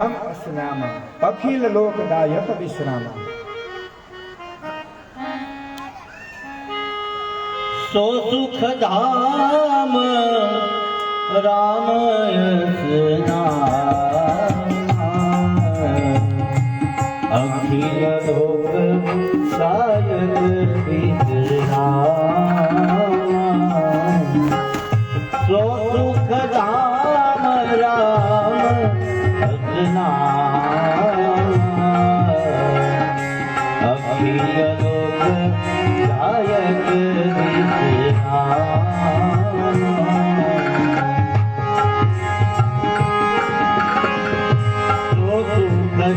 अस्नाम अखिल लोकदायक विश्राम। सो सुख धाम राम अखिल लोक दायक विश्राम। सो सुख धाम राम अखिल लोक दायक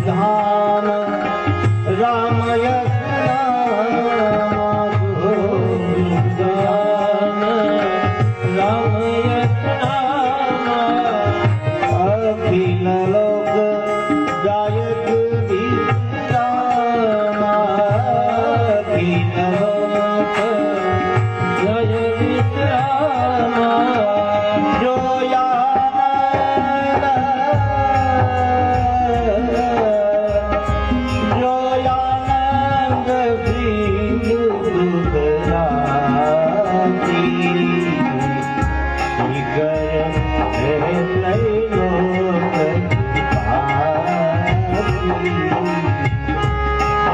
धाम रामय अखिल लोक दायक विश्राम। अखिल लोक दायक विश्राम।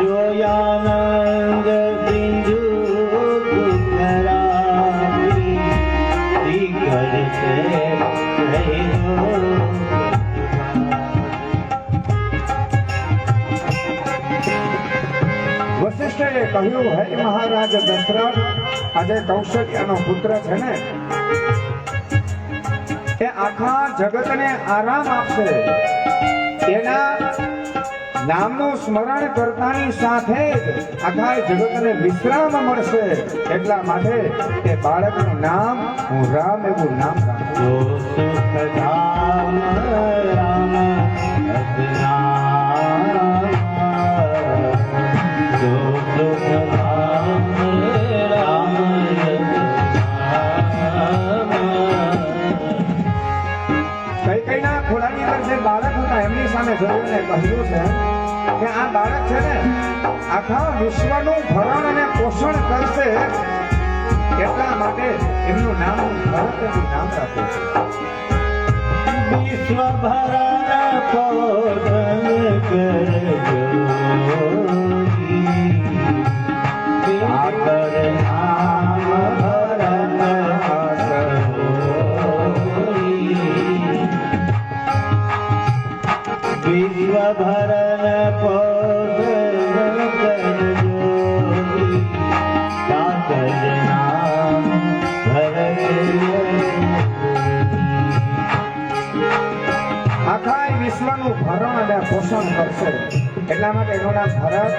जोयानंद बिंदु दुखराती करते वशिष्ठे कह્યું હે મહારાજ દશરથ, આજે કૌશલ્યાનો પુત્ર છે ને એ આખા જગતને આરામ આપશે, એના નામનું સ્મરણ કરતાની સાથે આખા જગતને વિશ્રામ મળશે, એટલા માટે એ બાળકનું નામ હું રામ એવું નામ રાખું। કૈકેયીના ખોળાની અંદર જે બાળક હતા એમની સામે જોયું ને કહ્યું છે કે આ બાળક છે ને આખા વિશ્વનું ભરણ અને પોષણ કરશે, એટલા માટે એમનું નામ ભરત એવું નામ રાખ્યું છે। विश्व भरण पोषण करजो सागर नाम भरत विश्व भरण पोषण करजो सागर नाम भरत આખા વિશ્વનું ભરણ અને પોષણ કરશે, એટલા માટે એનું નામ ભરત।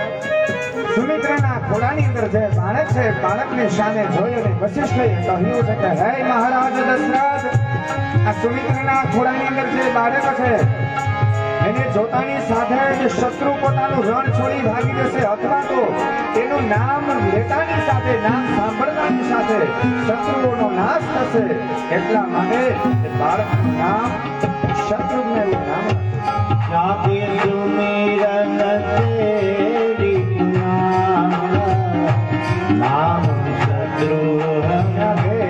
સુમિત્રાના ખોળાની અંદર જે બાળક છે, બાળકની સામે જોઈ અને વશિષ્ઠે કહ્યું છે કે હે મહારાજ દશરથ, આ સુમિત્રાના ખોળાની અંદર જે બાળક છે એને જોતાની સાથે જ શત્રુ પોતાનું રણ છોડી ભાગી જશે, અથવા તો તેનું નામ લેતાની સાથે, નામ સાંભળતાની સાથે શત્રુઓનો નાશ થશે, એટલા માટે બાળકનું નામ શત્રુઘ્ન એવું નામ जाके सुमिरन तेरी नाम शत्रुघ्न जाके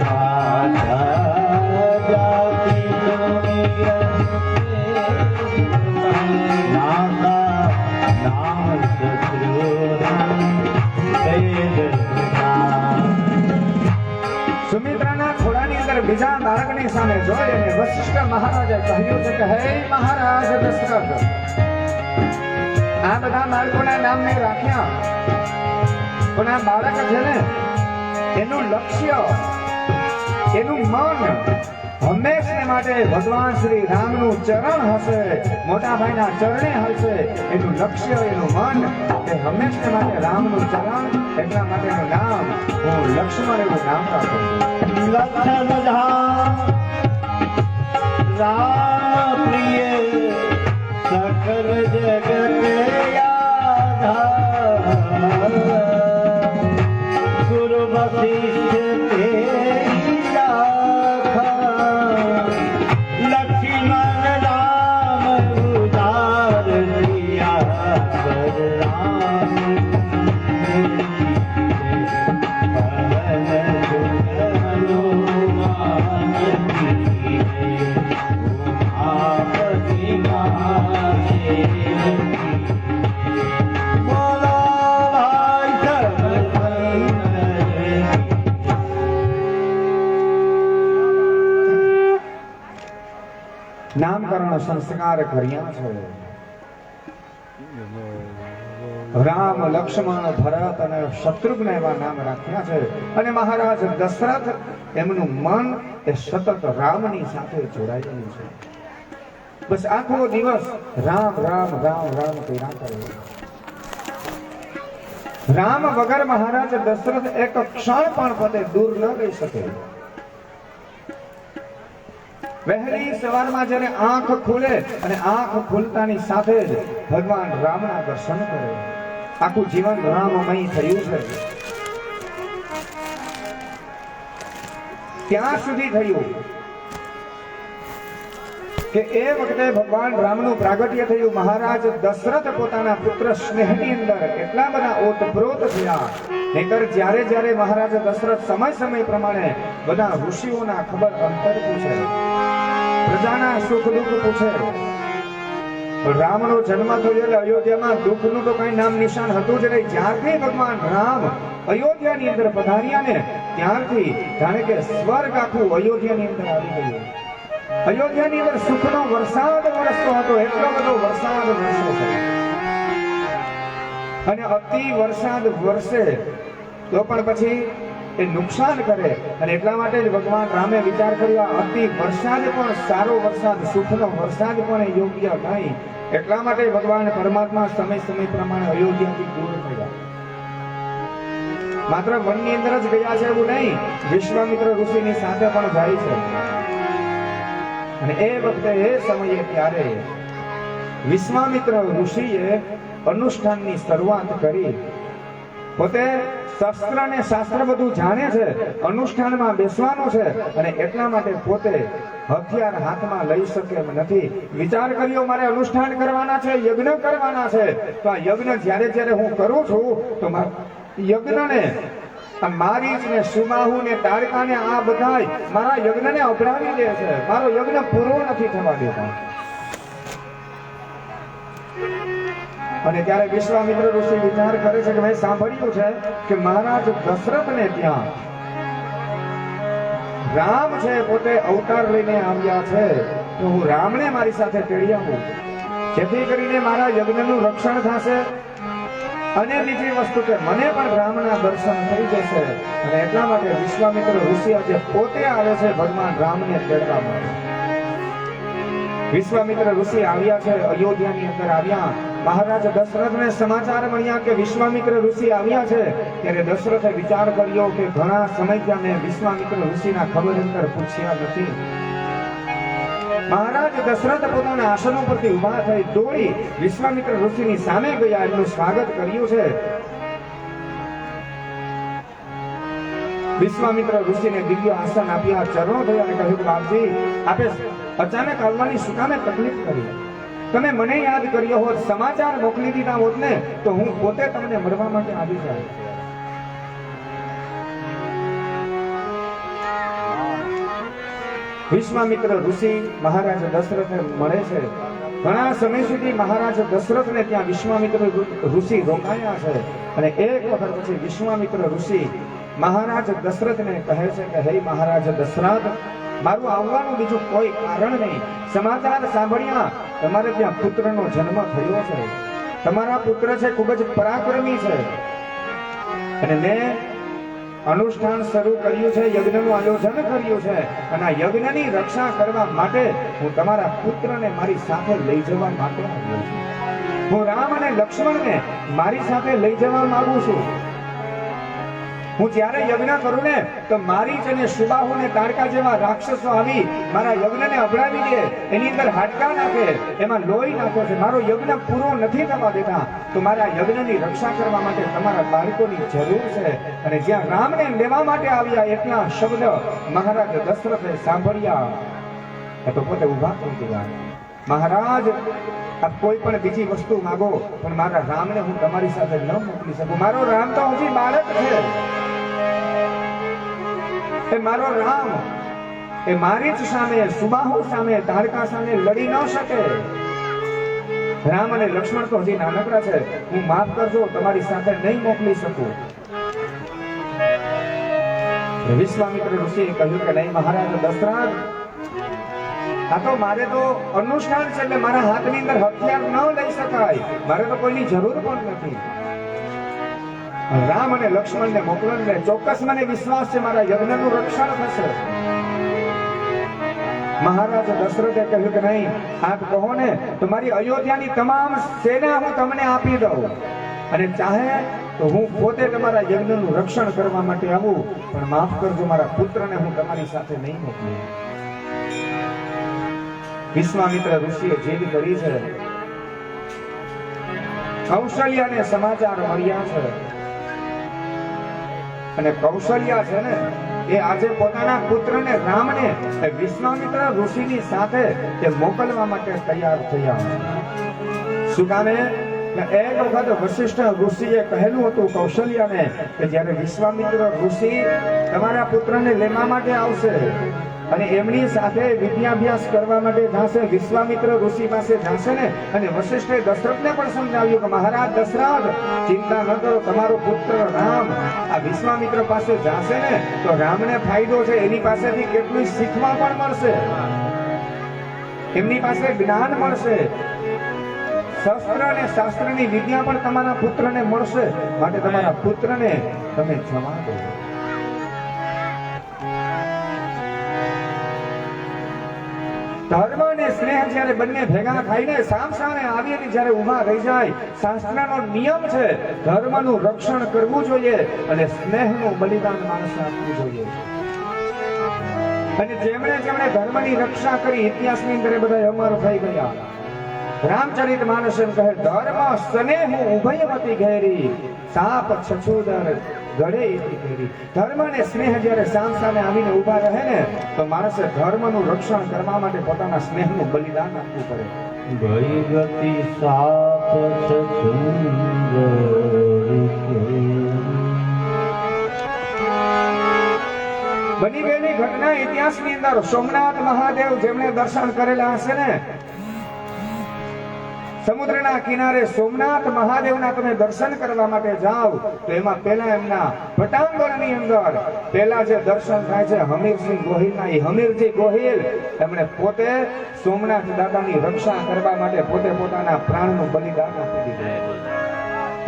नाम સુમિત્રાના ખોળાની અંદર બીજા બાળકની સામે જોઈ અને વશિષ્ઠ મહારાજે કહ્યું છે કે હે મહારાજ દશરથ, આ બધા બાળકોના નામ મેં રાખ્યા, પણ આ બાળક છે ને એનું લક્ષ્ય, એનું મન હંમેશને માટે ભગવાન શ્રી રામનું ચરણ હશે, મોટા ભાઈના ચરણે હશે, એનું લક્ષ્ય, એનું મન એ હંમેશને માટે રામનું ચરણ, એટલા માટે એનું નામ હું લક્ષ્મણ એવું નામ રાખું છું। लक्षण धाम राम प्रिय सकल जगत आधार गुरु वशिष्ठ तेरी राखा लक्ष्मण राम પણ સંસ્કાર કર્યા છે. રામ, લક્ષ્મણ, ભરત અને શત્રુઘ્ન એવા નામ રાખ્યા છે. અને મહારાજ દશરથ એમનું મન એ સતત રામની સાથે જોડાયેલું છે. બસ આખો દિવસ રામ રામ રામ રામ કર્યા કરે. રામ વગર મહારાજ દશરથ એક ક્ષણ પણ પોતે દૂર ન રહી શકે. વહેલી સવારમાં જ્યારે આંખ ખુલે અને આંખ ખુલતાની સાથે જ ભગવાન રામના દર્શન કરે. આખું જીવન રામમય થયું છે. ત્યાં સુધી થયું કે એ વખતે ભગવાન રામનું પ્રાગટ્ય થયું. મહારાજ દશરથ પોતાના પુત્ર સ્નેહની અંદર એટલા બધા ઓતપ્રોત થયા. નહીંતર જ્યારે જ્યારે મહારાજ દશરથ સમય પ્રમાણે બધા ઋષિઓના ખબર અંતર પૂછે, પ્રજાના સુખ દુઃખ પૂછે. રામનો જન્મ થયો એટલે અયોધ્યામાં દુઃખનું તો કઈ નામ નિશાન હતું જ નહીં. જ્યારથી ભગવાન રામ અયોધ્યાની અંદર પધાર્યા ને ત્યારથી જાણે કે સ્વર્ગ આખું અયોધ્યાની અંદર આવી ગયું. અયોધ્યાની અંદર સુખનો વરસાદ વરસતો હતો. એટલો બધો વરસાદ વરસે છે. અને અતિ વરસાદ વરસે તો પણ પછી એ નુકસાન કરે. અને એટલા માટે જ ભગવાન રામે વિચાર કર્યો અતિ વરસાદ પણ સારો વરસાદ, સુખનો વરસાદ પણ યોગ્ય નહીં. એટલા માટે ભગવાન પરમાત્મા સમય પ્રમાણે અયોધ્યાથી દૂર થયા. માત્ર વનની અંદર જ ગયા છે એવું નહીં, વિશ્વામિત્ર ઋષિની સાથે પણ જાય છે. અને એ વખતે એ સમયે ત્યારે વિશ્વામિત્ર ઋષિએ અનુષ્ઠાનની શરૂઆત કરી. પોતે શસ્ત્ર અને શાસ્ત્ર બધું જાણે છે, અનુષ્ઠાનમાં બેસવાનું છે અને એટલા માટે પોતે હથિયાર હાથમાં લઈ શકે એમ નથી. વિચાર કર્યો મારે અનુષ્ઠાન કરવાના છે, યજ્ઞ કરવાના છે, તો આ યજ્ઞ જ્યારે હું કરું છું તો યજ્ઞને મારી ને સુબાહુ ને તારકા ને આ બધા મારા યજ્ઞને અપરાવી દે છે. મારો યજ્ઞ પૂરો નથી થવા દેતા. અને ત્યારે વિશ્વામિત્ર ઋષિ વિચાર કરે છે કે મેં સાંભળ્યું છે કે મહારાજ દશરથને ત્યાં રામ છે પોતે અવતાર લઈને આવ્યા છે, તો હું રામને મારી સાથે તેડી આવું, જેથી કરીને મારા યજ્ઞનું રક્ષણ થશે. અને બીજી વસ્તુ કે મને પણ રામના દર્શન થઈ જશે. અને એટલા માટે વિશ્વામિત્ર ઋષિ આજે પોતે આવે છે ભગવાન રામને તેડવા માટે. વિશ્વામિત્ર ઋષિ આવ્યા છે, અયોધ્યાની અંદર આવ્યા. મહારાજ દશરથને સમાચાર મળ્યા કે વિશ્વામિત્ર ઋષિ આવ્યા છે. ત્યારે દશરથે વિચાર કર્યો કે ઘણા સમયથી મેં વિશ્વામિત્ર ઋષિના ખબર અંતર પૂછ્યા નથી. મહારાજ દશરથ પોતાના આસન પરથી ઉભા થઈ દોડી વિશ્વામિત્ર ઋષિની સામે ગયા, એમનું સ્વાગત કર્યું છે. વિશ્વામિત્ર ઋષિને દિવ્ય આસન આપ્યા, ચરણો થયા અને કહ્યું બાપજી આપે અચાનક આવવાની શું કામે તકલીફ કરી? તમે મને યાદ કર્યો હોત, સમાચાર મોકલી દીધા હોત ને તો હું પોતે તમને મળવા માટે આવી જાય. વિશ્વામિત્ર ઋષિ મહારાજ દશરથને મળે છે. ઘણા સમય સુધી મહારાજ દશરથને ત્યાં વિશ્વામિત્ર ઋષિ રોકાયા છે. અને એક વખત પછી વિશ્વામિત્ર ઋષિ મહારાજ દશરથને કહે છે કે હે મહારાજ દશરથ, મારું આવવાનું બીજું કોઈ કારણ નહીં. સમાચાર સાંભળ્યા તમારે ત્યાં પુત્રનો જન્મ થયો છે. તમારા પુત્ર છે ખૂબ જ પરાક્રમી છે. અને મેં અનુષ્ઠાન શરૂ કર્યું છે, યજ્ઞનું આયોજન કર્યું છે. અને આ યજ્ઞની રક્ષા કરવા માટે હું તમારા પુત્રને મારી સાથે લઈ જવા માટે આવ્યો છું. હું રામ અને લક્ષ્મણને મારી સાથે લઈ જવા માંગુ છું. હું જ્યારે યજ્ઞ કરું ને તો મારી જ અને સુબાહુ ને તારકા જેવા રાક્ષસો આવી મારા યજ્ઞને અબડાવી દે, એની અંદર હાડકા નાખે, એમાં લોહી નાખે છે. મારો યજ્ઞ પૂરો નથી થવા દેતા. તો મારા યજ્ઞની રક્ષા કરવા માટે તમારા બાળકોની જરૂર છે. અને જ્યાં રામને લેવા માટે આવ્યા એટલા શબ્દ મહારાજ દશરથે સાંભળ્યા તો પોતે ઉભા થઈ ગયા. મહારાજ આપ કોઈ પણ બીજી વસ્તુ માંગો પણ મારા રામને હું તમારી સાથે ન મોકલી શકું. મારો રામ તો હજી બાળક છે. એ મારો રામ એ મારી જ સામે, સુબાહુ સામે, તારકા સામે લડી ન શકે. રામ અને લક્ષ્મણ તો હજી નાનકડા છે. હું માફ કરજો, તમારી સાથે નહીં મોકલી શકું. વિશ્વામિત્ર ઋષિએ કહ્યું કે નહીં મહારાજ દશરથ, આ તો મારે તો અનુષ્ઠાન છે એટલે મારા હાથની અંદર હથિયાર ન લઈ શકાય, મારે તો કોઈની જરૂર પણ નથી. રામ અને લક્ષ્મણને મોકલને ચોક્કસ મને વિશ્વાસ છે મારા યજ્ઞનું રક્ષણ થશે. મહારાજ દશરથે કહ્યું કે નહીં, આપ કહો ને તો મારી અયોધ્યાની તમામ સેના હું તમને આપી દઉં, અને ચાહે તો હું પોતે તમારા યજ્ઞનું રક્ષણ કરવા માટે આવું, પણ માફ કરજો મારા પુત્રને હું તમારી સાથે નહીં મોકલું. વિશ્વામિત્ર ઋષિએ જીદ કરી છે. કૌશલ્યાને સમાચાર મળ્યા છે, અને કૌશલ્યા છે ને એ આજે પોતાના પુત્રને રામને વિશ્વામિત્ર ઋષિની સાથે તે મોકલવા માટે તૈયાર થયા. શું કામે? એક વખત વશિષ્ઠ ઋષિએ કહેલું હતું કૌશલ્યાને કે જ્યારે વિશ્વામિત્ર ઋષિ તમારા પુત્રને લેવા માટે આવશે અને એમની સાથે વિદ્યાભ્યાસ કરવા માટે જશે, વિશ્વામિત્ર ઋષિ પાસે જશે ને, અને વશિષ્ઠે દશરથને પણ સમજાવ્યું કે મહારાજ દશરથ, ચિંતા ન કરો, તમારો પુત્ર રામ આ વિશ્વામિત્ર પાસે જશે ને તો રામને ફાયદો છે, એની પાસેથી કેટલું શીખવા પણ મળશે, એમની પાસે જ્ઞાન મળશે, શસ્ત્ર અને શાસ્ત્રની વિદ્યા પણ તમારા પુત્રને મળશે, માટે તમારા પુત્રને તમે જવા દો. ધર્મ અને સ્નેહ જ્યારે બંને ભેગા થઈને સામસામે આવીને જ્યારે ઊભા રહી જાય, શાસ્ત્રનો નિયમ છે ધર્મનું રક્ષણ કરવું જોઈએ અને સ્નેહનું બલિદાન માણસે આપવું જોઈએ. અને જેમણે જેમણે ધર્મની રક્ષા કરી ઇતિહાસની અંદર બધા અમર થઈ ગયા. રામચરિત માનસ એમ કહે, ધર્મ સ્નેહ ઉભયવતી ઘેરી, સાપ છછુદર ગળે ઇતિ ઘેરી. ધર્મ અને સ્નેહ જ્યારે સામસામે આવીને ઊભા રહે ને તો માણસે ધર્મનું રક્ષણ કરવા માટે પોતાના સ્નેહનું બલિદાન આપવું પડે. ભયગતિ સાપ બની ગયેલી ઘટના ઇતિહાસની અંદર સોમનાથ મહાદેવ જેમણે દર્શન કરેલા હશે ને, સમુદ્રના કિનારે સોમનાથ મહાદેવના તમે દર્શન કરવા માટે જાઓ તો એમાં પહેલા એમના પટાંગણની અંદર પહેલા જે દર્શન થાય છે હમીરસિંહ ગોહિલના. એ હમીરજી ગોહિલ એમણે પોતે સોમનાથ દાદાની રક્ષા કરવા માટે પોતે પોતાના પ્રાણનું બલિદાન આપી દીધું.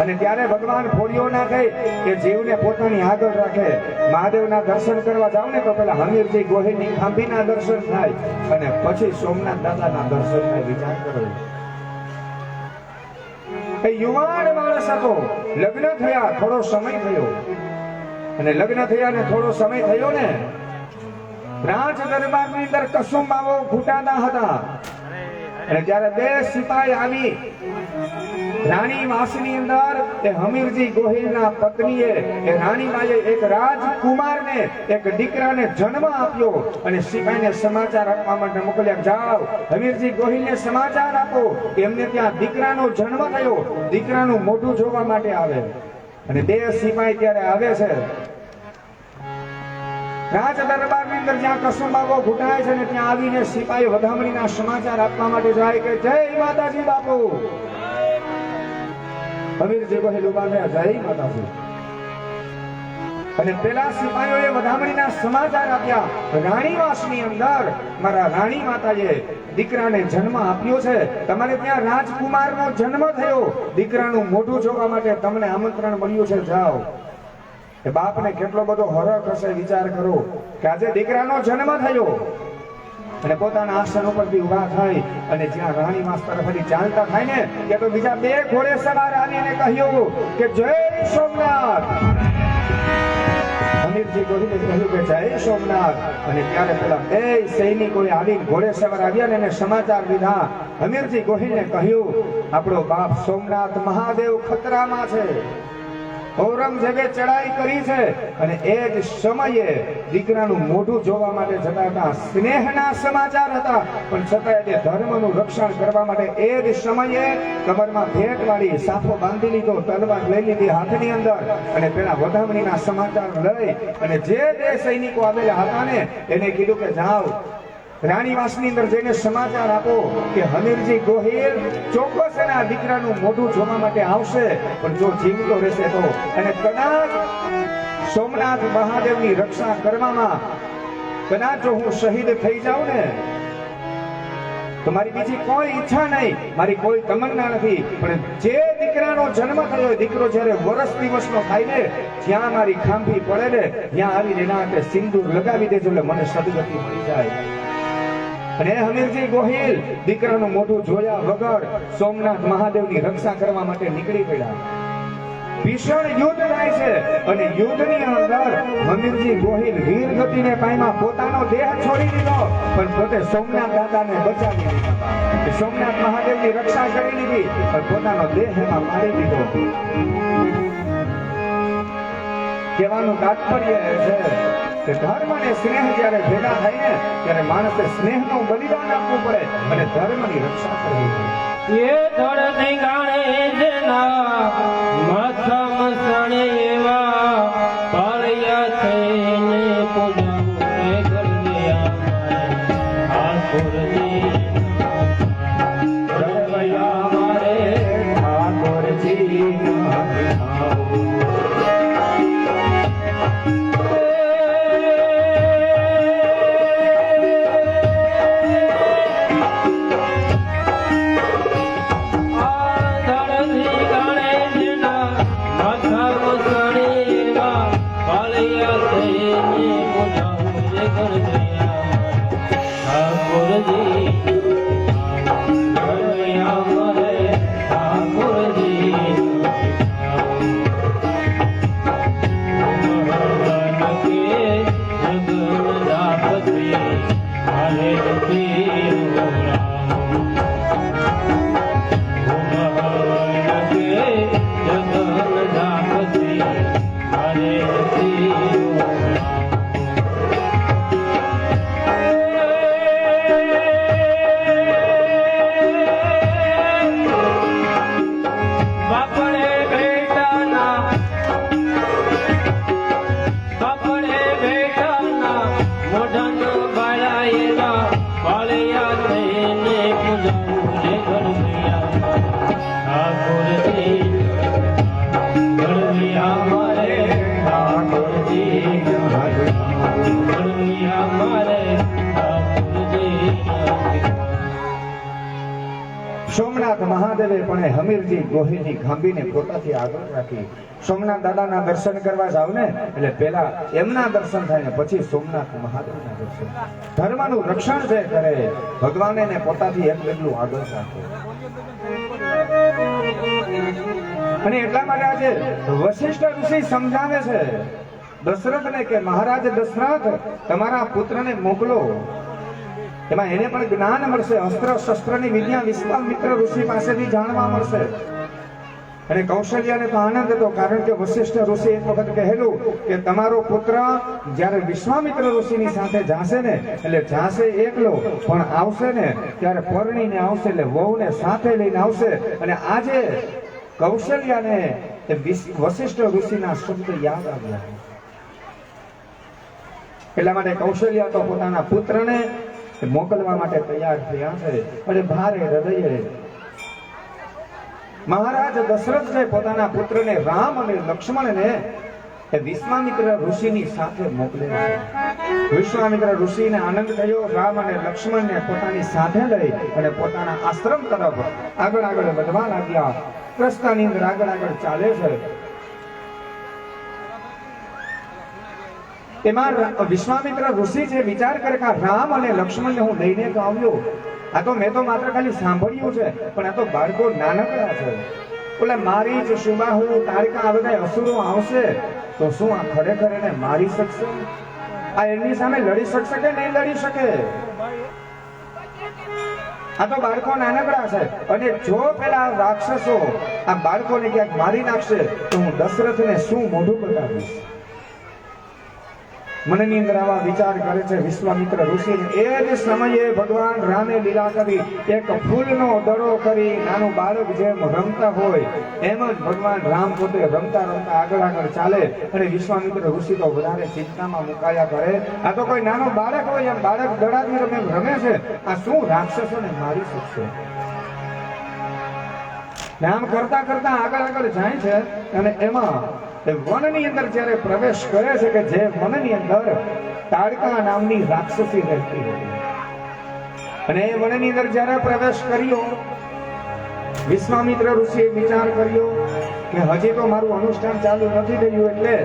અને ત્યારે ભગવાન ફોડિયો ના થઈ કે જીવને પોતાની આગળ રાખે. મહાદેવના દર્શન કરવા જાવ ને તો પેલા હમીરજી ગોહિલની ખાંભીના દર્શન થાય અને પછી સોમનાથ દાદાના દર્શન થાય. વિચાર કરો, યુવાન માણસ હતો, લગ્ન થયા, થોડો સમય થયો, અને લગ્ન થયા ને થોડો સમય થયો ને રાજ દરબારની અંદર કસુંબાઓ ફૂટાતા હતા. અને જ્યારે બે સિપાહી આવી રાણી વાસની અંદર એ હમીરજી ગોહિલના પત્નીએ એ રાણીમાએ એક રાજકુમારને એક દીકરાને જન્મ આપ્યો અને સિપાહીને સમાચાર આપવા માટે મોકલ્યા, જાઓ હમીરજી ગોહિલને સમાચાર આપો કે એમને ત્યાં દીકરાનો જન્મ થયો, દીકરાનું મોઢું જોવા માટે આવે. અને બે સિપાહી ત્યારે આવે છે રાજ દરબારની અંદર જ્યાં કસુંબાઓ ઘૂંટાય છે ને ત્યાં આવીને સિપાહી વધામણીના સમાચાર આપવા માટે જાય કે જય માતાજી બાપુ. હમીરજી ગોહિલ ઉભા થયા, જય માતાજી. અને પેલા સિપાહીઓએ વધામણીના સમાચાર આપ્યા, રાણીવાસની અંદર મારા રાણી માતાએ દીકરાને જન્મ આપ્યો છે, તમારે ત્યાં રાજકુમારનો જન્મ થયો, દીકરાનું મોઢું જોવા માટે તમને આમંત્રણ મળ્યું છે, જાઓ. એ બાપને કેટલો બધો હરખ હશે, વિચાર કરો કે આજે દીકરાનો જન્મ થયો. અને પોતાના આસન ઉપરથી ઉભા થઈ અને જ્યાં રાણી વાસ તરફથી ચાલતા થાય ને ત્યાં તો બીજા બે ઘોડે સવાર આવીને કહ્યું કે જય સોમનાથ. હમીરજી ગોહિલે કહ્યું કે જય સોમનાથ. અને ત્યારે પેલા બે સૈનિકોએ આવીને ઘોડે સવાર આવ્યા ને એને સમાચાર દીધા. હમીરજી ગોહિલને કહ્યું, આપણો બાપ સોમનાથ મહાદેવ ખતરામાં છે, ઔરંગઝેબે ચડાઈ કરી છે. અને એ જ સમયે દીકરાનું મોઢું જોવા માટે જતા હતા. સ્નેહના સમાચાર હતા, પણ છતાંય તે ધર્મનું રક્ષણ કરવા માટે એ જ સમયે કમરમાં ભેટ વાળી સાફો બાંધી લીધો, તલવાર લઈ લીધી હાથની અંદર, અને પેલા વધામણીના સમાચાર લઈ અને જે બે સૈનિકો આવેલા હતા ને એને કીધું કે જાઓ રાણીવાસની અંદર જઈને સમાચાર આપો કે હમીરજી ગોહિલ ચોક્કસ એના દીકરાનું મોઢું જોવા માટે આવશે, પણ જો જીવતો રહેશે તો. અને કદાચ સોમનાથ મહાદેવની રક્ષા કરવામાં કદાચ જો હું શહીદ થઈ જાઉં ને તો મારી બીજી કોઈ ઈચ્છા નહીં, મારી કોઈ તમન્ના નથી, પણ જે દીકરાનો જન્મ થયો દીકરો જ્યારે વર્ષ દિવસનો થાય ને, જ્યાં મારી ખાંભી પડે ને ત્યાં આવીને એના હાથે સિંદૂર લગાવી દેજો એટલે મને સદગતિ મળી જાય. અને હમીરજી ગોહિલ દીકરાનું મોઢું જોયા વગર સોમનાથ મહાદેવની રક્ષા કરવા માટે નીકળી પડ્યા. ભીષણ યુદ્ધ થાય છે અને યુદ્ધની અંદર હમીરજી ગોહિલ વીર ગતિને પામ્યા, પોતાનો દેહ છોડી દીધો પણ પોતે સોમનાથ દાદાને બચાવી લીધા. સોમનાથ મહાદેવની રક્ષા કરી લીધી પણ પોતાનો દેહ એમાં મારી દીધો. કહેવાનું તાત્પર્ય છે કે ધર્મ અને સ્નેહ જ્યારે ભેગા થાય ને ત્યારે માણસે સ્નેહનું બલિદાન આપવું પડે અને ધર્મની રક્ષા કરવી પડે. એ ધરતી ગાણે જેના માથા મસણે એવા પાળિયા થઈને પૂજાવું કરજે ઠાકોરજી. મારે ઠાકોરજી સોમનાથ મહાદેવે પણ હમીરજી ગોહિલની ખાંભીને પોતાથી આગળ રાખી. સોમનાથ દાદાના દર્શન કરવા જાવ ને એટલે પહેલા એમના દર્શન થાય ને પછી સોમનાથ મહાદેવના દર્શન. ધર્મનું રક્ષણ જે કરે ભગવાન એને પોતાથી એક ડગલું આગળ રાખે. અને એટલા માટે આજે વશિષ્ઠ ઋષિ સમજાવે છે દશરથને કે મહારાજ દશરથ તમારા પુત્રને મોકલો, એમાં એને પણ જ્ઞાન મળશે, અસ્ત્ર શસ્ત્રની વિદ્યા વિશ્વામિત્ર ઋષિ પાસેથી જાણવા મળશે. અને કૌશલ્યાને તો આનંદ હતો કારણ કે વશિષ્ઠ ઋષિ એક વખત કહેલું કે તમારો પુત્ર જ્યારે વિશ્વામિત્ર ઋષિની સાથે જાશે ને એટલે જાશે એકલો પણ આવશે ને ત્યારે પરણીને આવશે, એટલે વહુને સાથે લઈને આવશે. અને આજે કૌશલ્યાને વશિષ્ઠ ઋષિના શબ્દ યાદ આવ્યા. એટલા માટે કૌશલ્યા તો પોતાના પુત્રને મોકલવા માટે તૈયાર થયા છે. અને ભારે હૃદયે મહારાજ દશરથ છે પોતાના પુત્રને રામ અને લક્ષ્મણને વિશ્વામિત્ર ઋષિની સાથે મોકલે છે. વિશ્વામિત્ર ઋષિને આનંદ થયો, રામ અને લક્ષ્મણને પોતાની સાથે લઈ અને પોતાના આશ્રમ તરફ આગળ આગળ વધવા લાગ્યા. રસ્તાની અંદર આગળ આગળ ચાલે છે. એમાં વિશ્વામિત્ર ઋષિ છે વિચાર કરે કે રામ અને લક્ષ્મણને હું લઈને તો આવ્યો, આ તો મેં તો માત્ર ખાલી સાંભળ્યું છે પણ આ તો બાળકો નાનકડા છે. બોલે મારી જ સુબાહુ તારકા આ બધા અસુરો આવશે તો શું આ ખરેખર એને મારી શકશે? આ એમની સામે લડી શકશે કે નહીં લડી શકે? આ તો બાળકો નાનકડા છે અને જો પેલા રાક્ષસો આ બાળકોને ક્યાંક મારી નાખશે તો હું દશરથને શું મોઢું બતાવીશ? મનની અંદર આવા વિચાર કરે છે વિશ્વામિત્ર ઋષિ. એ જ સમયે ભગવાન રામે લીલા કરી એક ફૂલનો દડો કરી નાનું બાળક જેમ રમતા હોય એમ જ ભગવાન રામ પોતે રમતા રમતા આગળ આગળ ચાલે. અને વિશ્વામિત્ર ઋષિ તો વધારે ચિંતામાં મુકાયા કરે. આ તો કોઈ નાનો બાળક હોય એમ બાળક દડાથી રમે છે, આ શું રાક્ષસોને મારી શકશે? આમ કરતા કરતા આગળ આગળ જાય છે અને એમાં વનની અંદર જ્યારે પ્રવેશ કરે છે કે જે વનની અંદર તાડકા નામની રાક્ષસી રહેતી હતી. અને એ વનની અંદર જ્યારે પ્રવેશ કર્યો, વિશ્વામિત્ર ઋષિએ વિચાર કર્યો કે હજી તો મારું અનુષ્ઠાન ચાલુ નથી થયું, એટલે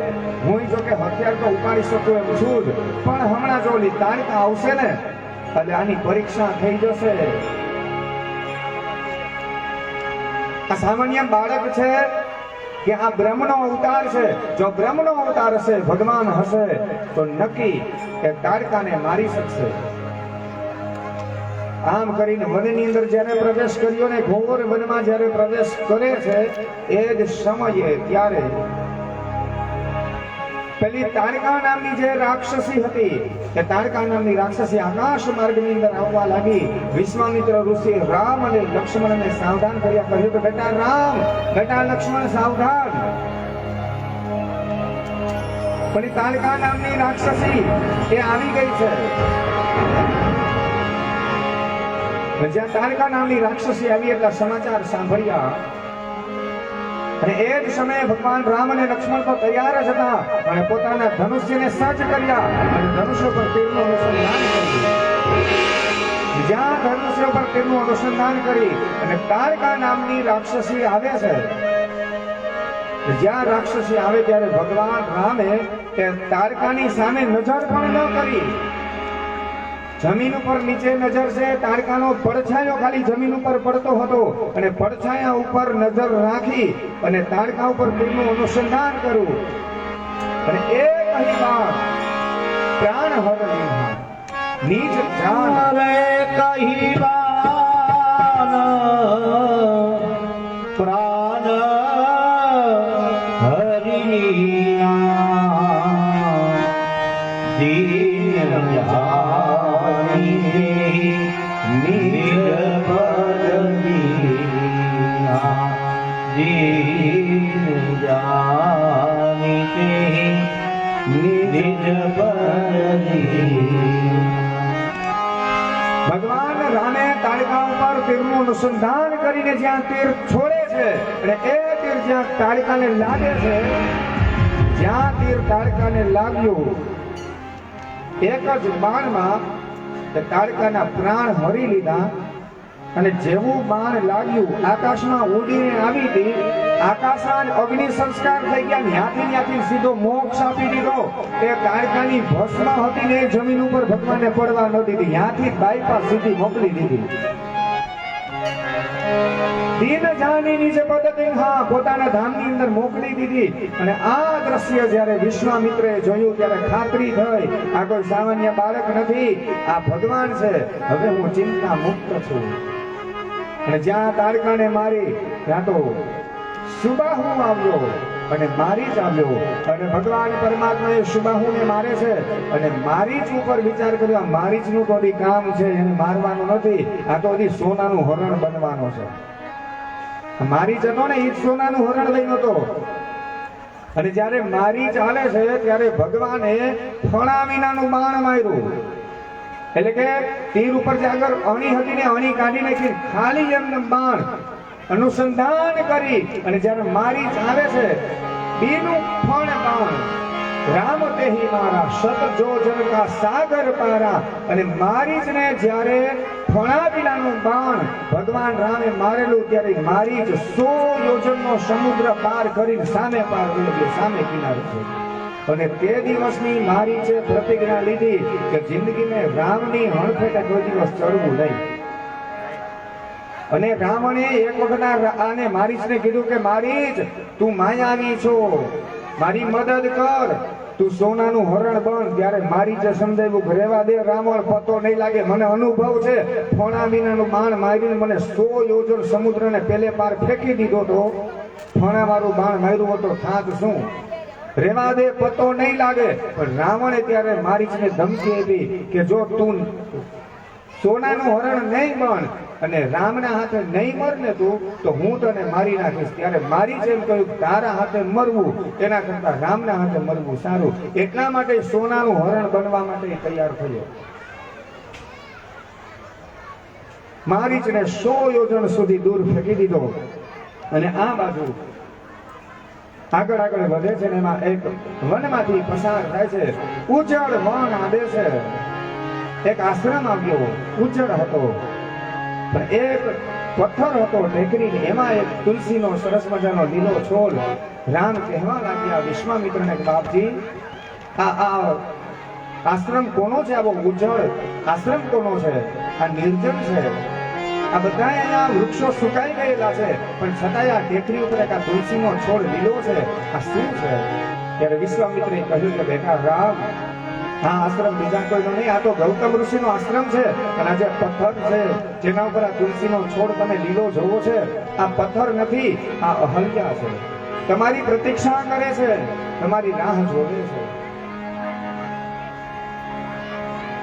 હું જો કે હથિયાર તો ઉપાડી શકું એમ છું જ, પણ હમણાં જો ઓલી તારીખ આવશે ને એટલે આની પરીક્ષા થઈ જશે. આ સામાન્ય બાળક છે કે આ બ્રહ્મનો અવતાર છે? જો બ્રહ્મનો અવતાર હશે, ભગવાન હશે, તો નક્કી એ તારકાને મારી શકશે. આમ કરીને વનની અંદર જ્યારે પ્રવેશ કર્યો ને ઘોર વનમાં જ્યારે પ્રવેશ કરે છે એ જ સમયે ત્યારે પેલી તારકા નામની જે રાક્ષસી હતી, એ તારકા નામની રાક્ષસી આકાશ માર્ગની અંદર આવવા લાગી. વિશ્વામિત્ર ઋષિ રામ અને લક્ષ્મણને સાવધાન કર્યા, કહ્યું કે બેટા રામ, બેટા લક્ષ્મણ સાવધાન. પેલી તારકા નામની રાક્ષસી એ આવી ગઈ છે. જ્યાં તારકા નામની રાક્ષસી આવી એટલા સમાચાર સાંભળ્યા અને એ જ સમયે ભગવાન રામ અને લક્ષ્મણ તો તૈયાર જ હતા અને પોતાના ધનુષ્યને સજ્જ કર્યા અને ધનુષ્ય પર તીરનું અનુસંધાન કર્યું. જ્યાં ધનુષ્ય પર તીરનું અનુસંધાન કરી અને તારકા નામની રાક્ષસી આવે છે, જ્યાં રાક્ષસી આવે ત્યારે ભગવાન રામે તે તારકાની સામે નજર પણ ન કરી. જમીન ઉપર નીચે નજર છે, તારકાનો પડછાયો ખાલી જમીન ઉપર પડતો હતો અને પડછાયા ઉપર નજર રાખી અને તારકા ઉપર તીરનું અનુસંધાન કર્યું અને એક કહી બાણ પ્રાણ હર નીજ જાન કહી બાણ પ્રાણ ભગવાન રામે તારકા ઉપર તીરનું અનુસંધાન કરીને જ્યાં તીર છોડે છે અને એ તીર જ્યાં તારકાને લાગે છે, જ્યાં તીર તારકાને લાગ્યું એક જ બાણમાં તારકાના પ્રાણ હરી લીધા અને જેવું બાણ લાગ્યું આકાશમાં ઉડીને આવી હતી, આકાશમાં અગ્નિ સંસ્કાર થઈ ગયા, ત્યાંથી સીધો મોક્ષ આપી દીધો. તે તારકાની ભસ્મ હતી ને જમીન ઉપર ભગવાને પડવા ન દીધી, ત્યાંથી બાયપાસ સીધી મોકલી દીધી. દીન જાની નીચે પદ્ધતિ પોતાના ધામની અંદર મોકલી દીધી. અને આ દ્રશ્ય જ્યારે વિશ્વામિત્રએ જોયું ત્યારે ખાતરી થઈ, આ કોઈ સામાન્ય બાળક નથી, આ ભગવાન છે. હવે હું ચિંતા મુક્ત છું. અને જ્યાં તારકાને મારી ત્યાં તો સુબાહુ આવ્યો અને મારી જ આવ્યો અને ભગવાન પરમાત્મા એ સુબાહુને મારે છે અને મારીચ ઉપર વિચાર કર્યો, મારીચ નું તો કામ છે, એને મારવાનું નથી, આ તો સોનાનું હરણ બનવાનો છે. મારી જતો ને એ સોનાનું હરણ લઈને હતો. અને જ્યારે મારી ચાલે છે ત્યારે ભગવાને ફણા વિનાનું બાણ માર્યું, એટલે કે તીર ઉપર જે આગળ અણી હતી ને અણી કાઢી નાખી, ખાલી એમને બાણ અનુસંધાન કરી અને જ્યારે મારી ચાલે છે બીનું ફણ બાણ રામ તેહી મારા શત જોજન કા સાગર પારા. અને મારીચને જ્યારે ફણાવીલાનું બાણ ભગવાન રામે મારેલું ત્યારે મારીચ 100 યોજનનો સમુદ્ર પાર કરીને સામે પાર ગયો, સામે કિનારે છે. અને તે દિવસની મારીચે પ્રતિજ્ઞા લીધી કે જિંદગીને રામની હણફેટે કોઈ દિવસ ચડવું નહીં. અને રાવણે એક વખત આને મારીચને કીધું કે મારીચ, તું માયાવી છો, મારી મદદ કર, તું સોનાનું હરણ બન. ત્યારે મારીચે સમજાવ્યું કે રેવા દે રાવણ, પતો નહીં લાગે, મને અનુભવ છે, ફણા વિનાનું બાણ મારીને મને 100 યોજન સમુદ્રને પેલે પાર ફેંકી દીધો તો, ફણા વાળું બાણ માર્યું હતો, થાક શું, રેવા દે, પતો નહીં લાગે. પણ રાવણે ત્યારે મારીચને ધમકી આપી કે જો તું સોનાનું હરણ નહીં બન અને રામના હાથે નહીં મર ને તું, તો હું તને મારી નાખીશ. ત્યારે મારી જેમ કહ્યું તારા હાથે મરવું એના કરતા રામના હાથે મરવું સારું. એટલા માટે સોનાનું હરણ બનવા માટે તૈયાર થયો. મારીચને 100 યોજન સુધી દૂર ફેંકી દીધો. અને આ બાજુ આગળ આગળ વધે છે ને એમાં એક વનમાંથી પસાર થાય છે. ઉજળ વન આવે છે એક આશ્રમ આવ્યો, ઉજ્જડ હતો, પણ એક પથ્થર હતો ટેકરીને, એમાં એક તુલસીનો સરસ મજાનો લીલો છોડ. રામ કહેવા લાગ્યા વિશ્વામિત્રને કે બાપજી, આ આશ્રમ કોનો છે? આવો ઉજ્જડ આશ્રમ કોનો છે? આ નિર્જન છે, આ બધા અહીંયા વૃક્ષો સુકાઈ ગયેલા છે, પણ છતાંય આ ટેકરી ઉપર એક આ તુલસીનો છોડ લીલો છે, આ શું છે? ત્યારે વિશ્વામિત્રે કહ્યું કે બેટા રામ, આ આશ્રમ બીજા કોઈનો નહીં, આ તો ગૌતમ ઋષિનો આશ્રમ છે. અને આ જે પથ્થર છે જેના ઉપર આ તુલસીનો છોડ તમે લીલો જોવો છે, આ પથ્થર નથી, આ અહલ્યા છે. તમારી પ્રતીક્ષા કરે છે, તમારી રાહ જોવે છે.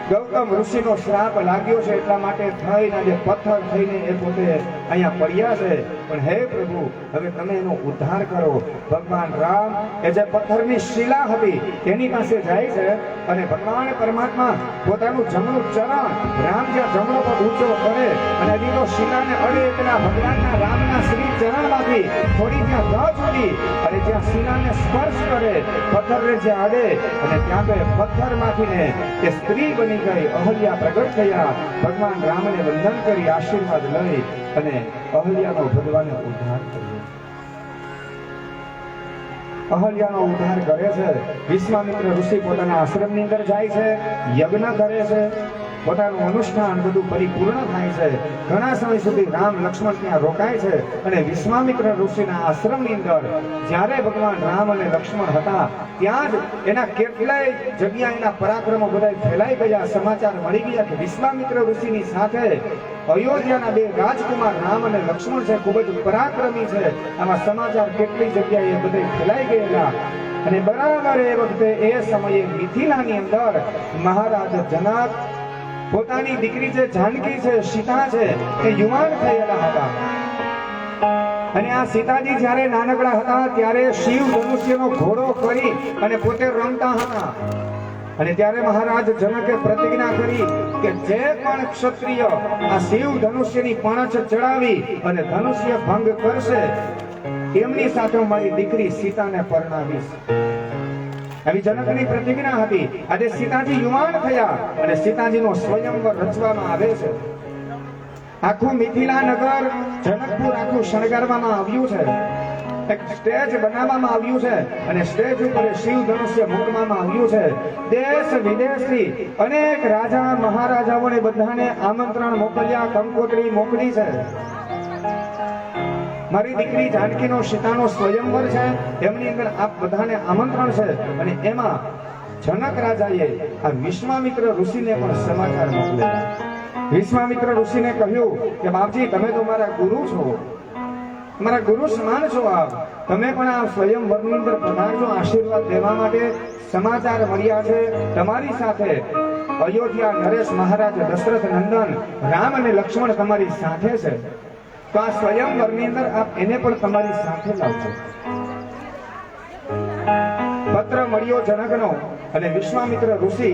ગૌતમ ઋષિનો શ્રાપ લાગ્યો છે, એટલા માટે થઈને જે પથ્થર થઈને એ પોતે અહીંયા પડ્યા છે. પણ હે પ્રભુ, હવે તમે એનો ઉદ્ધાર કરો. ભગવાન રામ એ જે પથ્થરની શિલા હતી તેની પાસે જાય છે, અને ભગવાન પરમાત્મા પોતાનું જમણું ચરણ રામ જ્યાં જમણો પગ ઊંચો કરે અને લીલો શિલાને અડે, તેના ભગવાનના રામના શ્રી ચરણમાંથી થોડી જ્યાં ધ છોડી અને જ્યાં શિલાને સ્પર્શ કરે, પથ્થરને જ્યાં અડે, અને ત્યાં તો એ પથ્થરમાંથી ને એ સ્ત્રી બની ગઈ, અહલ્યા પ્રગટ થયા. ભગવાન રામને વંદન કરી આશીર્વાદ લઈ અને અહલ્યાનો ભગવાને ઉદ્ધાર કર્યો. અહલ્યાનો ઉદ્ધાર કરે છે. વિશ્વામિત્ર ઋષિ પોતાના આશ્રમની અંદર જાય છે, યજ્ઞ કરે છે, પોતાનું અનુષ્ઠાન બધું પરિપૂર્ણ થાય છે. ઘણા સમય સુધી રામ લક્ષ્મણ ત્યાં રોકાય છે. અને વિશ્વામિત્ર ઋષિના આશ્રમની અંદર જ્યારે ભગવાન રામ અને લક્ષ્મણ હતા, ત્યાં જ એના કેટલાય જગ્યા એના પરાક્રમો બધા ફેલાઈ ગયા. સમાચાર મળી ગયા કે વિશ્વામિત્ર ઋષિની સાથે અયોધ્યાના બે રાજકુમાર રામ અને લક્ષ્મણ છે, ખૂબ જ પરાક્રમી છે. આમાં સમાચાર કેટલી જગ્યાએ બધે ફેલાઈ ગયેલા. અને બરાબર એ વખતે એ સમયે મિથિલાની અંદર મહારાજ જનક પોતાની દીકરી છે જાનકી છે, સીતા છે, એ યુવાન થયેલા હતા. અને આ સીતાજી જ્યારે નાનકડા હતા ત્યારે શિવ ધનુષ્યનો ઘોડો કરી અને પોતે રમતા હતા. અને ત્યારે મહારાજ જનકે પ્રતિજ્ઞા કરી કે જે પણ ક્ષત્રિય આ શિવ ધનુષ્યની પણછ ચડાવી અને ધનુષ્ય ભંગ કરશે, તેમની સાથે હું મારી દીકરી સીતાને પરણાવીશ. આવી જનકની પ્રતિજ્ઞા હતી. આજે સીતાજી યુવાન થયા અને સીતાજીનો સ્વયંવર રચવામાં આવે છે. આખું મિથિલા નગર જનકપુર આખું શણગારવામાં આવ્યું છે. એક સ્ટેજ બનાવવામાં આવ્યું છે અને સ્ટેજ ઉપર શિવ ધનુષ્ય મૂકવામાં આવ્યું છે. દેશ વિદેશથી અનેક રાજા મહારાજાઓને બધાને આમંત્રણ મોકલ્યા, કંકોત્રી મોકલી છે. મારી દીકરી જાનકીનો સીતાનો સ્વયંવર છે, એમની અંદર આપ બધાને આમંત્રણ છે. અને એમાં જનક રાજાએ આ વિશ્વામિત્ર ઋષિને પણ સમાચાર મોકલ્યા. વિશ્વામિત્ર ઋષિને કહ્યું કે બાપજી, તમે તો મારા ગુરુ છો, મારા ગુરુ સમાન છો, આપ તમે પણ આ સ્વયંવરની અંદર પધારજો આશીર્વાદ દેવા માટે. સમાચાર મળ્યા છે તમારી સાથે અયોધ્યા નરેશ મહારાજ દશરથ નંદન રામ અને લક્ષ્મણ તમારી સાથે છે, તો આ સ્વયંવરની અંદર આપ એને પણ તમારી સાથે લાવજો. પત્ર મળ્યો જનકનો અને વિશ્વામિત્ર ઋષિ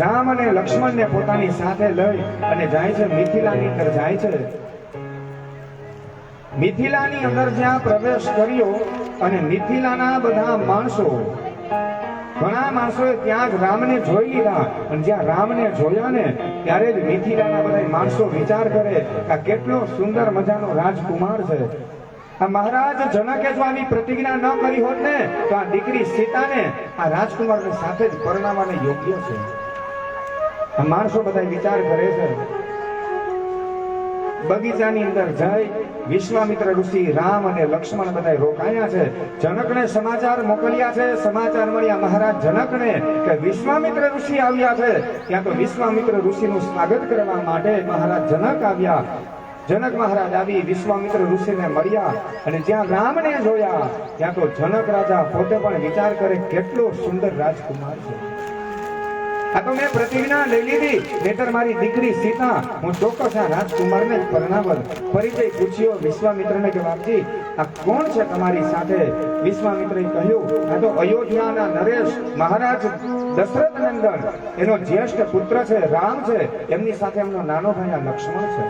રામ અને લક્ષ્મણને પોતાની સાથે લઈ અને જાય છે મિથિલાની અંદર જાય છે. મિથિલાની અંદર જ્યાં પ્રવેશ કર્યો અને મિથિલાના બધા માણસો, ઘણા માણસોએ ત્યાં જ રામને જોઈ લીધા. અને જ્યાં રામને જોયા ને ત્યારે જ મિથિલાના બધા માણસો વિચાર કરે કે કેટલો સુંદર મજાનો રાજકુમાર છે. આ મહારાજ જનકે જો આની પ્રતિજ્ઞા ન કરી હોત ને તો આ દીકરી સીતાને આ રાજકુમારની સાથે જ પરણાવવાને યોગ્ય છે. આ માણસો બધા વિચાર કરે છે. બગીચાની અંદર જઈ વિશ્વામિત્ર ઋષિ રામ અને લક્ષ્મણ બધા રોકાયા છે. જનકને સમાચાર મોકલ્યા છે. સમાચાર મળ્યા મહારાજ જનકને કે વિશ્વામિત્ર ઋષિ આવ્યા છે. ત્યાં તો વિશ્વામિત્ર ઋષિનું સ્વાગત કરવા માટે મહારાજ જનક આવ્યા. જનક મહારાજ આવી વિશ્વામિત્ર ઋષિને મળ્યા અને જ્યાં રામને જોયા ત્યાં તો જનક રાજા પોતે પણ વિચાર કરે કેટલો સુંદર રાજકુમાર છે. આ તો મેં પ્રતિજ્ઞા લઈ લીધી, નહીતર મારી દીકરી સીતા હું ચોક્કસ આ રાજકુમારને પરણાવત. પરિચય પૂછ્યો વિશ્વામિત્રને કે બાપજી, આ કોણ છે તમારી સાથે? વિશ્વામિત્રએ કહ્યું, આ તો અયોધ્યાના નરેશ મહારાજ દશરથ નંદન, એનો જ્યેષ્ઠ પુત્ર છે રામ છે, એમની સાથે એમનો નાનો ભાઈ આ લક્ષ્મણ છે.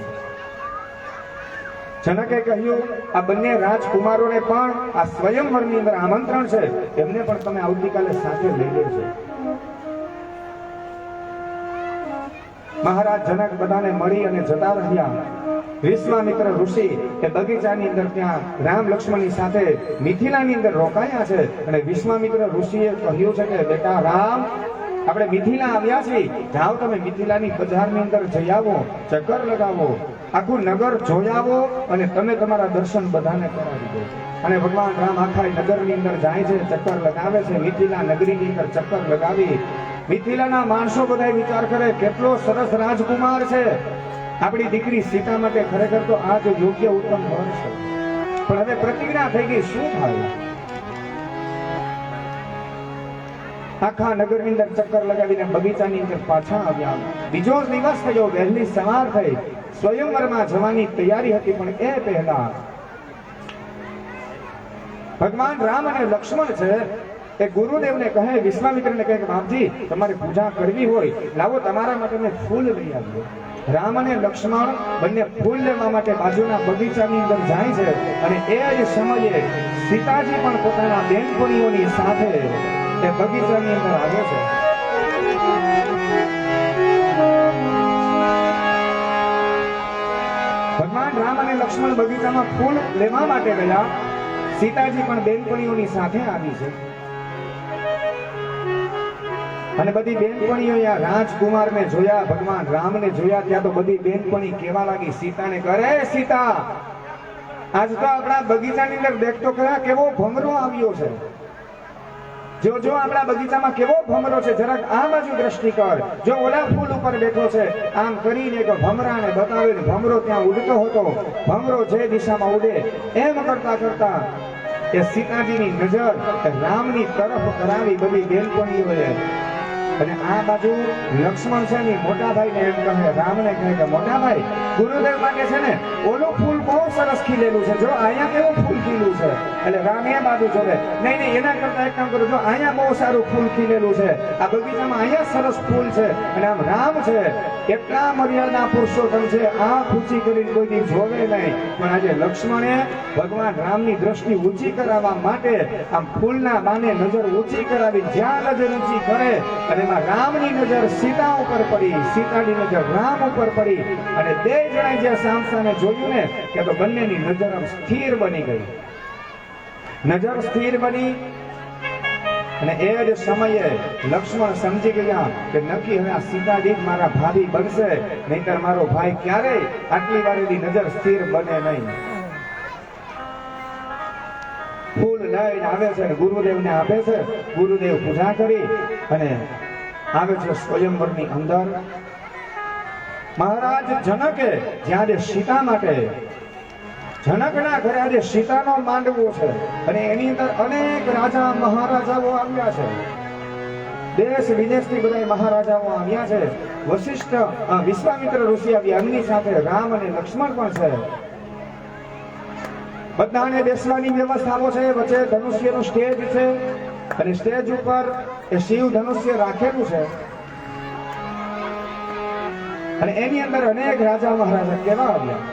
જનકે કહ્યું, આ બંને રાજકુમારોને પણ આ સ્વયંવરની અંદર આમંત્રણ છે, એમને પણ તમે આવતીકાલે સાથે લઈ લેજો. મહારાજ જનક બધાને મળી અને જતા રહ્યા. વિશ્વામિત્ર ઋષિ એ બગીચાની અંદર ત્યાં રામ લક્ષ્મણની સાથે મિથિલાની અંદર રોકાયા છે. અને વિશ્વામિત્ર ઋષિએ કહ્યું છે કે બેટા રામ, આપણે મિથિલા આવ્યા છીએ, જાઓ તમે મિથિલાની બજારની અંદર જઈ આવો, ચક્કર લગાવો, આખું નગર જોઈ આવો અને તમે તમારા દર્શન બધાને કરાવી દો. અને ભગવાન રામ આખા નગરની અંદર જાય છે, ચક્કર લગાવે છે. મિથિલા નગરીની અંદર ચક્કર લગાવી મિથિલાના માણસો બધા વિચાર કરે કેટલો સરસ રાજકુમાર છે, આપણી દીકરી સીતા માટે ખરેખર તો આ જ યોગ્ય ઉત્તમ વર છે. પણ હવે પ્રતિજ્ઞા થઈ ગઈ, શું થાય? આખા નગરની અંદર ચક્કર લગાવીને બગીચાની અંદર પાછા આવ્યા. બીજો દિવસ થયો, વહેલી સવાર થઈ, સ્વયંવરમાં જવાની તૈયારી હતી. પણ એ પહેલા ભગવાન રામ અને લક્ષ્મણ છે એ ગુરુદેવને કહે, વિશ્વામિત્રને કહે કે બાપજી, તમારે પૂજા કરવી હોય, લાવો તમારા માટે મેં ફૂલ લઈ આવ્યો. રામ અને લક્ષ્મણ બંને ફૂલ લેવા માટે બાજુના બગીચાની અંદર જાય છે. અને એ જ સમયે સીતાજી પણ પોતાના બેનપણીઓની સાથે એ બગીચાની અંદર આવે છે. ભગવાન રામ અને લક્ષ્મણ બગીચામાં ફૂલ લેવા માટે ગયા. સીતાજી પણ બેનપણીઓની સાથે આવી છે. અને બધી બેનપણીઓ રાજકુમારને જોયા, ભગવાન રામને જોયા, ત્યાં તો બધી બેનપણી કેવા લાગી સીતાને, કરે સીતા, આજ તો આપણા બગીચાની અંદર દેખતો ખરા કેવો ભમરો આવ્યો છે. જો જો આપણા બગીચામાં કેવો ભમરો છે, જરાક આ બાજુ દ્રષ્ટિ કર, જો ઓલા ફૂલ ઉપર બેઠો છે. આમ કરીને કે ભમરાને બતાવીને ભમરો ત્યાં ઉડતો હતો. ભમરો જે દિશામાં ઉડે એમ કરતા કરતા એ સીતાજીની નજર રામની તરફ કરાવી બધી બેનપણીઓએ. અને આ બાજુ લક્ષ્મણ છે ને મોટા ભાઈ ને એમ કહે, રામને કહે કે મોટા ભાઈ, ગુરુદેવ માટે છે ને ઓલું ફૂલ બહુ સરસ ખીલેલું છે, જો અહીંયા કેવું ફૂલ ખીલું છે. એટલે રામ એ બાજુ જોવે, નહીં નહીં, એના કરતા એક કામ કરો, જો અહીંયા બહુ સારું ફૂલ ખીલેલું છે, આ બગીચામાં અહીંયા સરસ ફૂલ છે. અને આમ રામ છે એટલા મર્યાદા પુરુષોત્તમ છે, આ ઊંચી કરીને કોઈ દી જોવે નહીં. પણ આજે લક્ષ્મણે ભગવાન રામની દ્રષ્ટિ ઊંચી કરાવવા માટે આમ ફૂલના બાને નજર ઊંચી કરાવી. જ્યાં નજર ઊંચી કરે અને રામની નજર સીતા ઉપર પડી, સીતાની નજર રામ ઉપર પડી. અને બે જણાએ જે સામસામે જોયું ને કે તો બંનેની નજર સ્થિર બની ગઈ. નજર સ્થિર બની અને એ જ સમયે લક્ષ્મણ સમજી ગયા કે નક્કી હવે આ સીતાજી મારા ભાભી બનશે, નહીતર મારો ભાઈ ક્યારેય આટલી વારેની નજર સ્થિર બને નહીં. ફૂલ લઈને આવે છે, ગુરુદેવને આપે છે. ગુરુદેવ પૂજા કરી અને આવે છે સ્વયંવરની અંદર. મહારાજ જનકે જ્યારે સીતા માટે જનકના ઘરે આજે સીતાનો માંડવો છે અને એની અંદર અનેક રાજા મહારાજાઓ આવ્યા છે. દેશ વિદેશથી બધા મહારાજાઓ આવ્યા છે. વશિષ્ઠ વિશ્વામિત્ર ઋષિ આવ્યા, એમની સાથે રામ અને લક્ષ્મણ પણ છે. બધાને બેસવાની વ્યવસ્થાઓ છે. વચ્ચે ધનુષ્યનું સ્ટેજ છે અને સ્ટેજ ઉપર એ શિવ ધનુષ્ય રાખેલું છે. અને એની અંદર અનેક રાજા મહારાજા કેવા આવ્યા.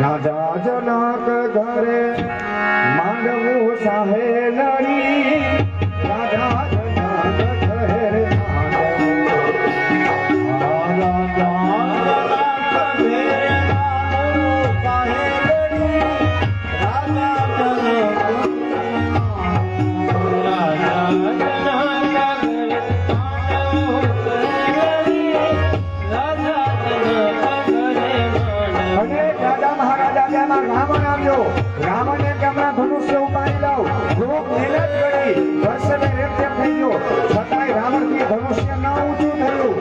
રાજા જનક ઘરે માંડવું સાહે લડી, રાજા જનક ઘરે રાવણે કે હમણાં ધનુષ્ય ઉપાડી લાવ, ખૂબ મહેનત કરી, વર્ષે બે રેપ થઈ ગયો, છતાંય રાવણથી ધનુષ્ય ન ઊંચું થયું.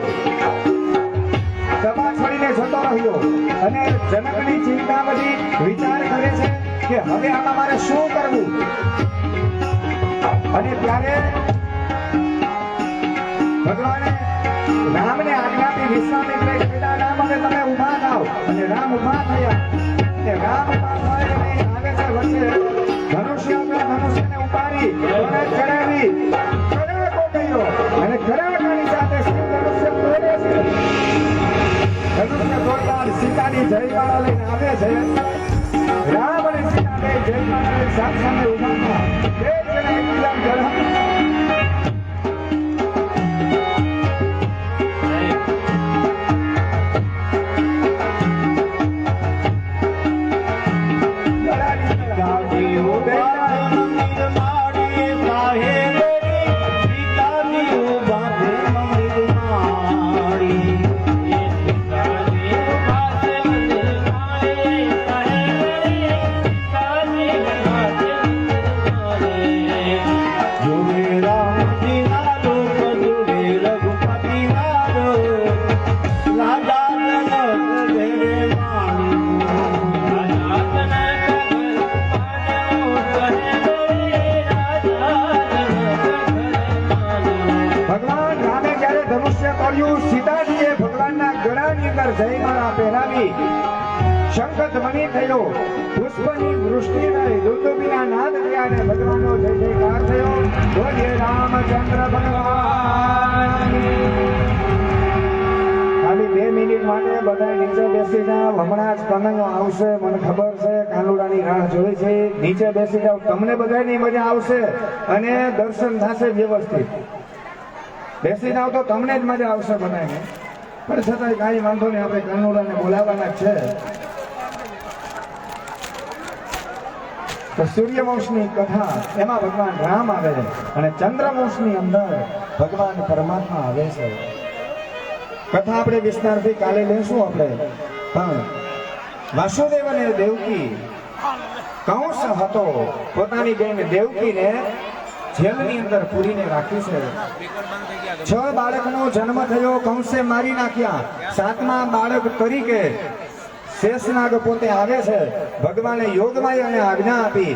સભા છોડીને જતો રહ્યો. અને જનકની ચિંતા બધી વિચાર કરે છે કે હવે આમાં મારે શું કરવું. અને ત્યારે ભગવાને રામને આજ્ઞા આપી. વિશ્વામિત્રે કીધા, રામ હવે તમે ઉભા થાવ. અને રામ ઉભા થયા. અને રામ ઉભા થાય વચ્ચે ધનુષ્ય ધનુષ્યને ઉપાડી ચડાવી કડાકો કર્યો અને કડાકાની સાથે શિવ ધનુષ્ય દોરે છે. ધનુષ્ય દોરતા સીતાની જયમાળા લઈને આવે છે. રામ અને સીતા બે જયમાળા લઈને સામે ઉભા થયા. બે જણા એકબીજા ઝડપ શંખ ધ્વનિ થયો, પુષ્પની વૃષ્ટિ થઈ, દુંદુભીના નાદ થયા અને ભગવાનનો જય જયકાર થયો. બોલીએ રામચંદ્ર ભગવાન. ખાલી 2 મિનિટ માટે બધા નીચે બેસી જાવ. હમણાં જ કનૈયો આવશે, મને ખબર છે. કાનુડાની રાહ જોઈ છે. નીચે બેસી જાવ, તમને બધાની મજા આવશે અને દર્શન થશે વ્યવસ્થિત. બેસી જાવ તો તમને જ મજા આવશે બધાને. પણ છતાંય કાંઈ વાંધો નહીં, આપણે કાનુડાને બોલાવવાના જ છે. તો સૂર્યવંશની કથા એમાં ભગવાન રામ આવે છે અને ચંદ્રવંશની અંદર ભગવાન પરમાત્મા આવે છે. કથા આપણે વિસ્તારથી કાલે લેશું આપણે. પણ વાસુદેવ અને દેવકી, કંસ હતો પોતાની બેન દેવકીને જેલની અંદર પૂરીને રાખી છે. 6 બાળકનો જન્મ થયો, કંસે મારી નાખ્યા. 7મા બાળક તરીકે શેષનાગ પોતે આવે છે. ભગવાને યોગમાયા અને આજ્ઞા આપી